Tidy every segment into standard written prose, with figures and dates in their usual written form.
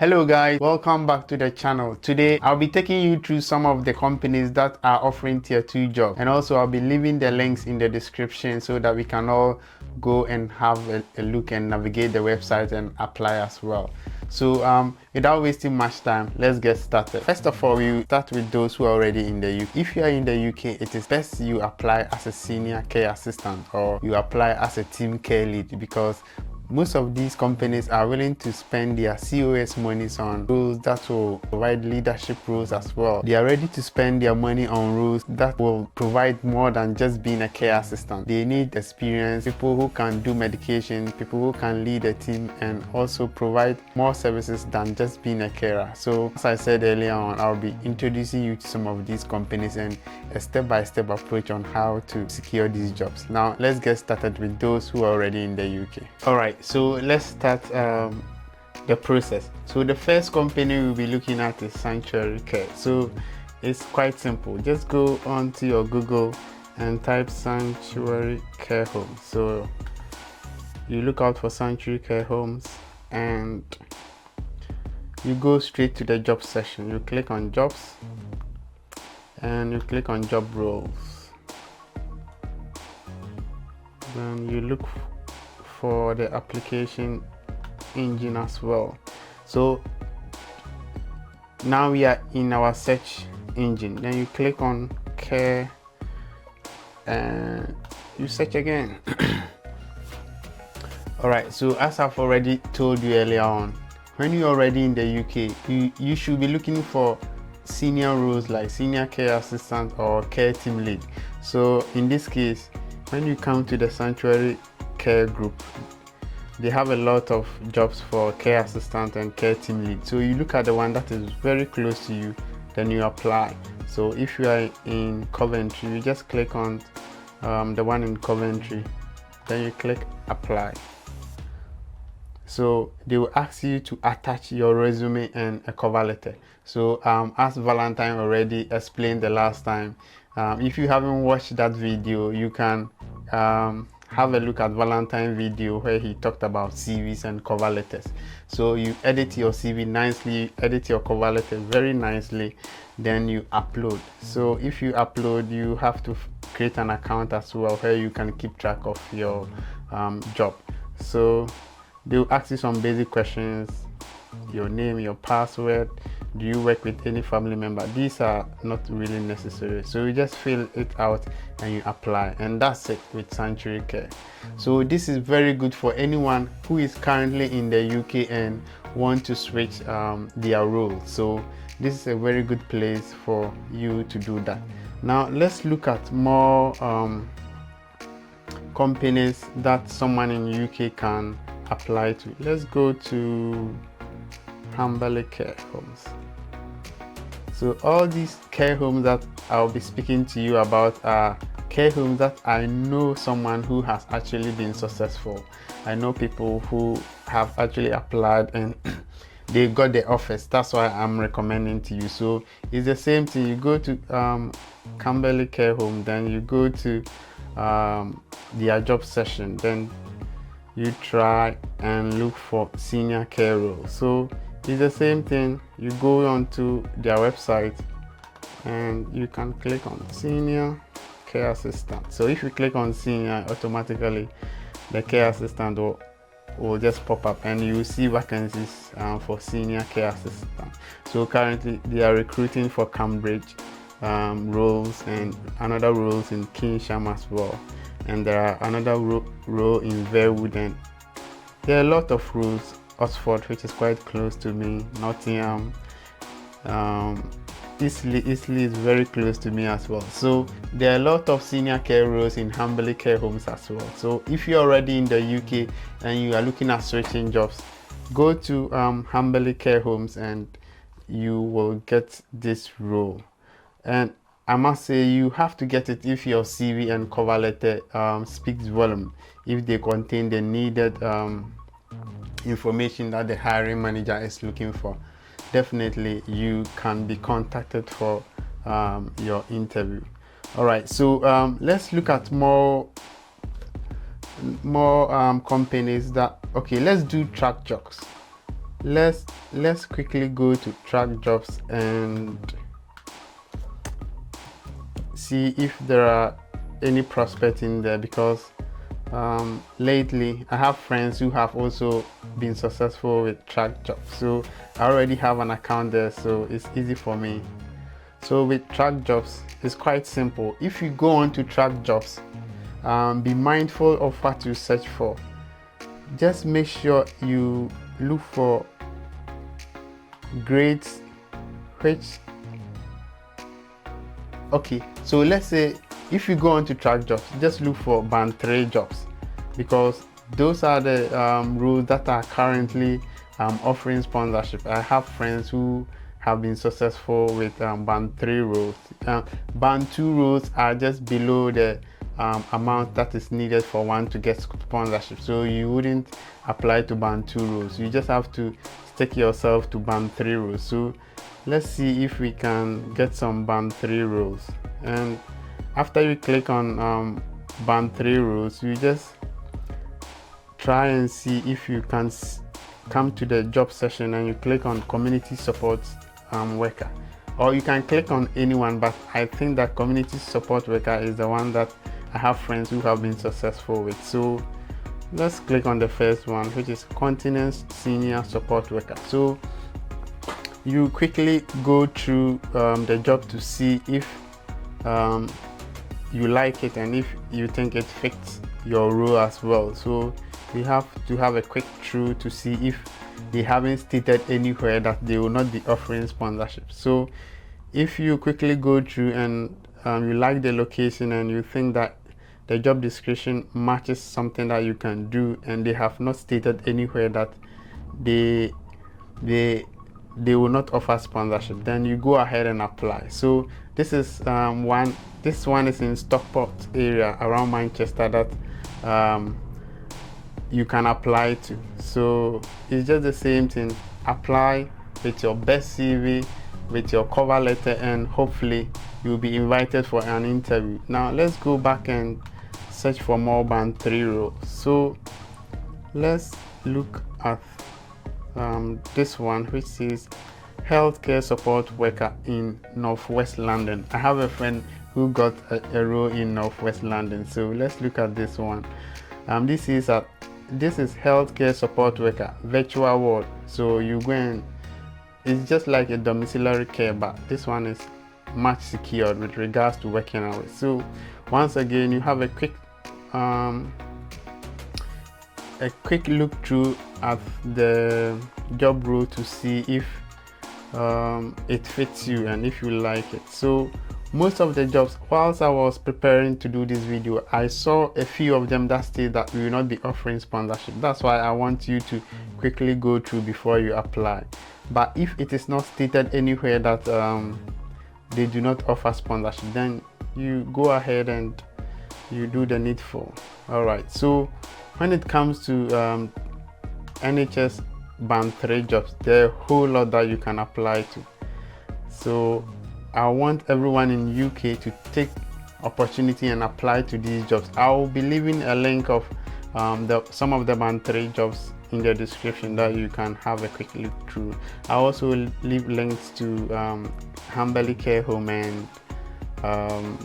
Hello guys, welcome back to the channel. Today I'll be taking you through some of the companies that are offering tier 2 jobs, and also I'll be leaving the links in the description so that we can all go and have a look and navigate the website and apply as well. So without wasting much time, let's get started. First of all, we start with those who are already in the UK. If you are in the UK, it is best you apply as a senior care assistant or you apply as a team care lead, because most of these companies are willing to spend their COS monies on roles that will provide leadership roles as well. They are ready to spend their money on roles that will provide more than just being a care assistant. They need experience, people who can do medication, people who can lead a team, and also provide more services than just being a carer. So as I said earlier on, I'll be introducing you to some of these companies and a step-by-step approach on how to secure these jobs. Now let's get started with those who are already in the UK. Alright, so let's start the process. So the first company we'll be looking at is Sanctuary Care. So it's quite simple. Just go onto your Google and type Sanctuary Care Homes. So you look out for Sanctuary Care Homes and you go straight to the job section. You click on jobs and you click on job roles. Then you look for the application engine as well. So now we are in our search engine. Then you click on care and you search again. Alright, so as I've already told you earlier on, when you're already in the UK, you should be looking for senior roles like senior care assistant or care team lead. So in this case, when you come to the Sanctuary Care group, they have a lot of jobs for care assistant and care team lead. So you look at the one that is very close to you, then you apply. So if you are in Coventry, you just click on the one in Coventry, then you click apply. So they will ask you to attach your resume and a cover letter. So as Valentine already explained the last time, if you haven't watched that video, you can have a look at Valentine video where he talked about CVs and cover letters. So you edit your CV nicely, edit your cover letter very nicely, then you upload. So if you upload, you have to create an account as well where you can keep track of your job. So they'll ask you some basic questions: your name, your password, do you work with any family member. These are not really necessary, so you just fill it out and you apply, and that's it with Sanctuary Care. So this is very good for anyone who is currently in the UK and want to switch their role. So this is a very good place for you to do that. Now let's look at more companies that someone in UK can apply to. Let's go to Care Homes. So all these care homes that I'll be speaking to you about are care homes that I know someone who has actually been successful. I know people who have actually applied and they got the offers. That's why I'm recommending to you. So it's the same thing. You go to Camberley Care Home, then you go to their job session, then you try and look for senior care roles. So it's the same thing. You go onto their website and you can click on senior care assistant. So if you click on senior, automatically the care assistant will just pop up and you will see vacancies for senior care assistant. So currently they are recruiting for Cambridge roles and another roles in Kinsham as well, and there are another role in Verwood, and there are a lot of roles. Oxford, which is quite close to me, Nottingham, Eastleigh is very close to me as well. So there are a lot of senior care roles in Camberley Care Homes as well. So if you're already in the UK and you are looking at switching jobs, go to Camberley Care Homes and you will get this role. And I must say, you have to get it if your CV and cover letter speaks volume, if they contain the needed information that the hiring manager is looking for. Definitely you can be contacted for your interview. All right, so let's look at more companies that, okay, let's do track jobs. let's quickly go to track jobs and see if there are any prospects in there, because lately I have friends who have also been successful with track jobs, so I already have an account there, so it's easy for me. So with track jobs, it's quite simple. If you go on to track jobs, be mindful of what you search for. Just make sure you look for grades which, okay, so let's say if you go on to track jobs, just look for band 3 jobs, because those are the roles that are currently offering sponsorship. I have friends who have been successful with band 3 roles. Band 2 roles are just below the amount that is needed for one to get sponsorship, so you wouldn't apply to band 2 roles. You just have to stick yourself to band 3 roles. So let's see if we can get some band 3 roles, and after you click on band 3 roles, you just try and see if you can come to the job session and you click on community support worker, or you can click on anyone, but I think that community support worker is the one that I have friends who have been successful with. So let's click on the first one, which is continence senior support worker. So you quickly go through the job to see if you like it and if you think it fits your role as well. So you have to have a quick through to see if they haven't stated anywhere that they will not be offering sponsorship. So if you quickly go through and you like the location and you think that the job description matches something that you can do, and they have not stated anywhere that they will not offer sponsorship, then you go ahead and apply. So this is this one is in Stockport area around Manchester that you can apply to. So it's just the same thing. Apply with your best CV, with your cover letter, and hopefully you'll be invited for an interview. Now let's go back and search for more band 3 roles. So let's look at this one, which is healthcare support worker in Northwest London. I have a friend who got a role in Northwest London, so let's look at this one. This is healthcare support worker virtual ward. So you go and it's just like a domiciliary care, but this one is much secured with regards to working hours. So once again, you have a quick look through at the job role to see if it fits you and if you like it. So most of the jobs, whilst I was preparing to do this video, I saw a few of them that state that we will not be offering sponsorship. That's why I want you to quickly go through before you apply. But if it is not stated anywhere that they do not offer sponsorship, then you go ahead and you do the needful. All right, so when it comes to NHS band 3 jobs, there are a whole lot that you can apply to. So I want everyone in UK to take opportunity and apply to these jobs. I will be leaving a link of some of the band 3 jobs in the description that you can have a quick look through. I also will leave links to Hamberley Care Home and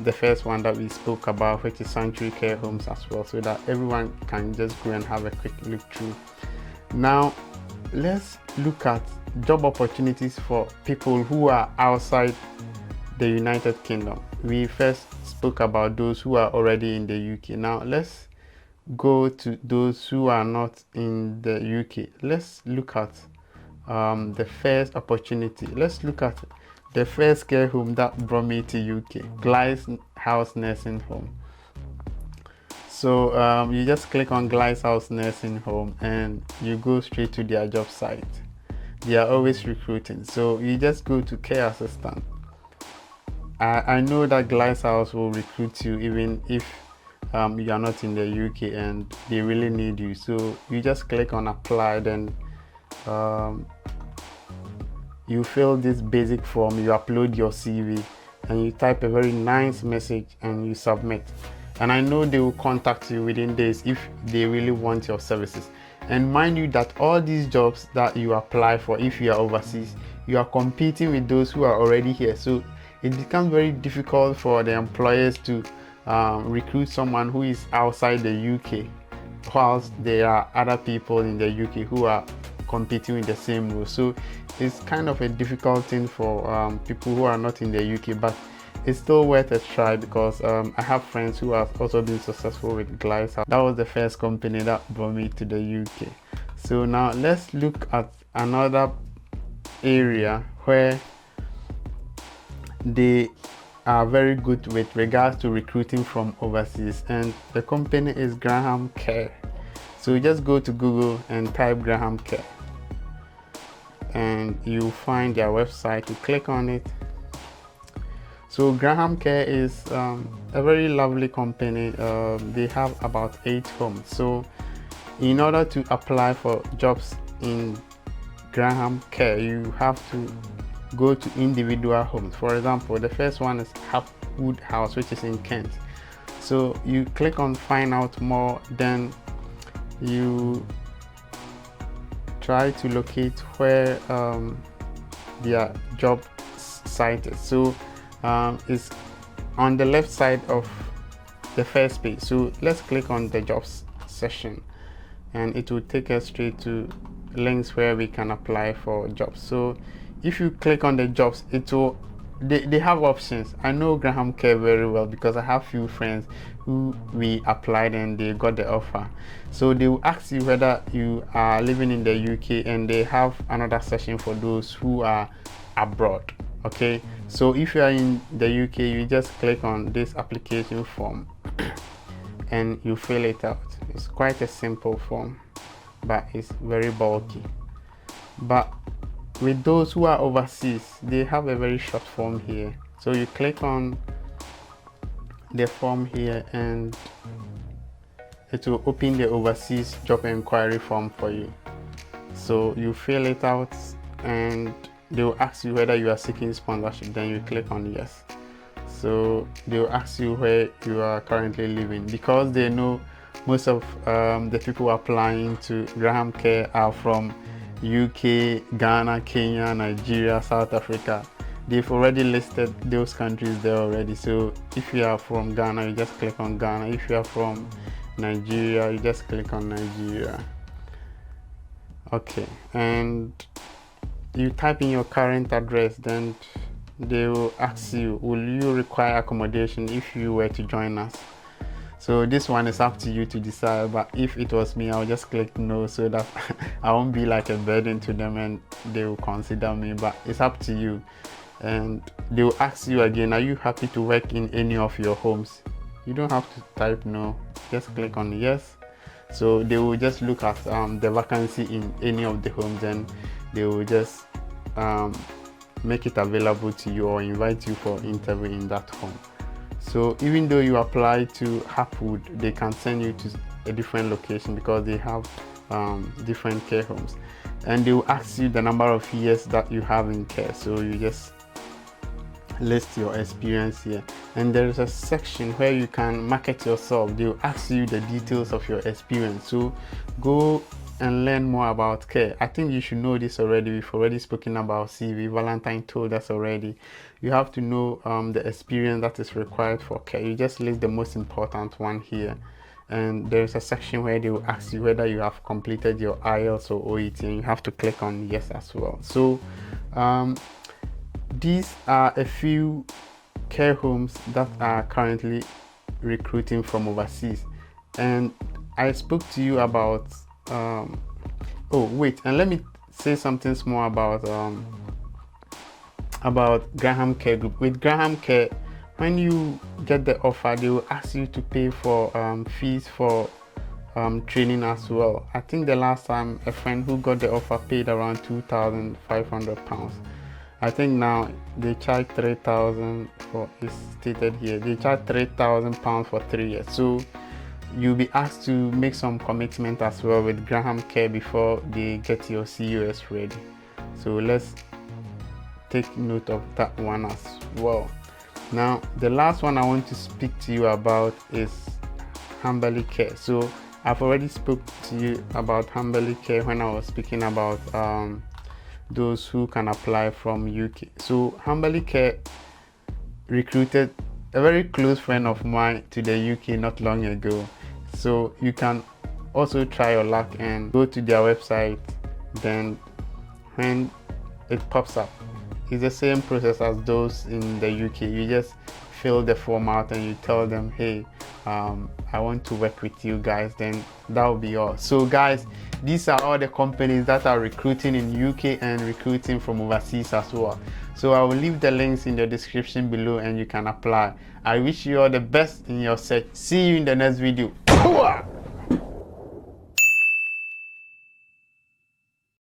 the first one that we spoke about, which is Sanctuary Care Homes as well, so that everyone can just go and have a quick look through. Now let's look at job opportunities for people who are outside the United Kingdom. We first spoke about those who are already in the UK. Now let's go to those who are not in the UK. Let's look at the first opportunity. Let's look at the first care home that brought me to UK, Glyce House Nursing Home. So you just click on Glyce House Nursing Home and you go straight to their job site. They are always recruiting, so you just go to care assistant. I know that Glyce House will recruit you even if you are not in the UK and they really need you. So you just click on apply, then you fill this basic form, you upload your CV and you type a very nice message and you submit. And I know they will contact you within days if they really want your services. And mind you that all these jobs that you apply for, if you are overseas, you are competing with those who are already here. So it becomes very difficult for the employers to recruit someone who is outside the UK, whilst there are other people in the UK who are competing with the same role. So it's kind of a difficult thing for people who are not in the UK, but it's still worth a try, because I have friends who have also been successful with Glides. That was the first company that brought me to the UK. So now let's look at another area where they are very good with regards to recruiting from overseas, and the company is HCare. So you just go to Google and type HCare, and you find their website. You click on it. So HCare is a very lovely company. They have about 8 homes. So in order to apply for jobs in HCare, you have to go to individual homes. For example, the first one is Hapwood House, which is in Kent. So you click on find out more, then you try to locate where their job site is. So it's on the left side of the first page. So let's click on the jobs section, and it will take us straight to links where we can apply for jobs. So if you click on the jobs, it will they have options. I know HCare very well because I have few friends who we applied and they got the offer. So they will ask you whether you are living in the UK, and they have another section for those who are abroad. Okay, so if you are in the UK, you just click on this application form and you fill it out. It's quite a simple form, but it's very bulky. But with those who are overseas, they have a very short form here. So you click on the form here, and it will open the overseas job inquiry form for you. So you fill it out, and they will ask you whether you are seeking sponsorship. Then you click on yes. So they will ask you where you are currently living, because they know most of the people applying to HCare are from UK, Ghana, Kenya, Nigeria, South Africa. They've already listed those countries there already. So if you are from Ghana, you just click on Ghana. If you are from Nigeria, you just click on Nigeria. Okay, and you type in your current address, then they will ask you, will you require accommodation if you were to join us? So this one is up to you to decide, but if it was me, I'll just click no, so that I won't be like a burden to them and they will consider me. But it's up to you. And they will ask you again, are you happy to work in any of your homes? You don't have to type no, just click on yes. So they will just look at the vacancy in any of the homes, and they will just make it available to you or invite you for interview in that home. So even though you apply to Hapwood, they can send you to a different location because they have different care homes, and they will ask you the number of years that you have in care. So you just list your experience here, and there is a section where you can market yourself. They will ask you the details of your experience. So go and learn more about care. I think you should know this already. We've already spoken about CV. Valentine told us already. You have to know the experience that is required for care. You just list the most important one here, and there's a section where they will ask you whether you have completed your IELTS or OET, and you have to click on yes as well. So these are a few care homes that are currently recruiting from overseas, and I spoke to you about oh wait, and let me say something small about HCare group. With HCare, when you get the offer, they will ask you to pay for fees for training as well. I think the last time a friend who got the offer paid around £2,500. I think now they charge 3,000 for, it's stated here, they charge £3,000 for 3 years. So you'll be asked to make some commitment as well with HCare before they get your CUS ready. So let's take note of that one as well. Now the last one I want to speak to you about is Hamberley Care. So I've already spoke to you about HCare when I was speaking about those who can apply from UK. So HCare recruited a very close friend of mine to the UK not long ago. So you can also try your luck and go to their website. Then when it pops up, it's the same process as those in the UK. You just fill the form out and you tell them, hey, I want to work with you guys. Then that will be all. So guys, these are all the companies that are recruiting in UK and recruiting from overseas as well. So I will leave the links in the description below and you can apply. I wish you all the best in your search. See you in the next video.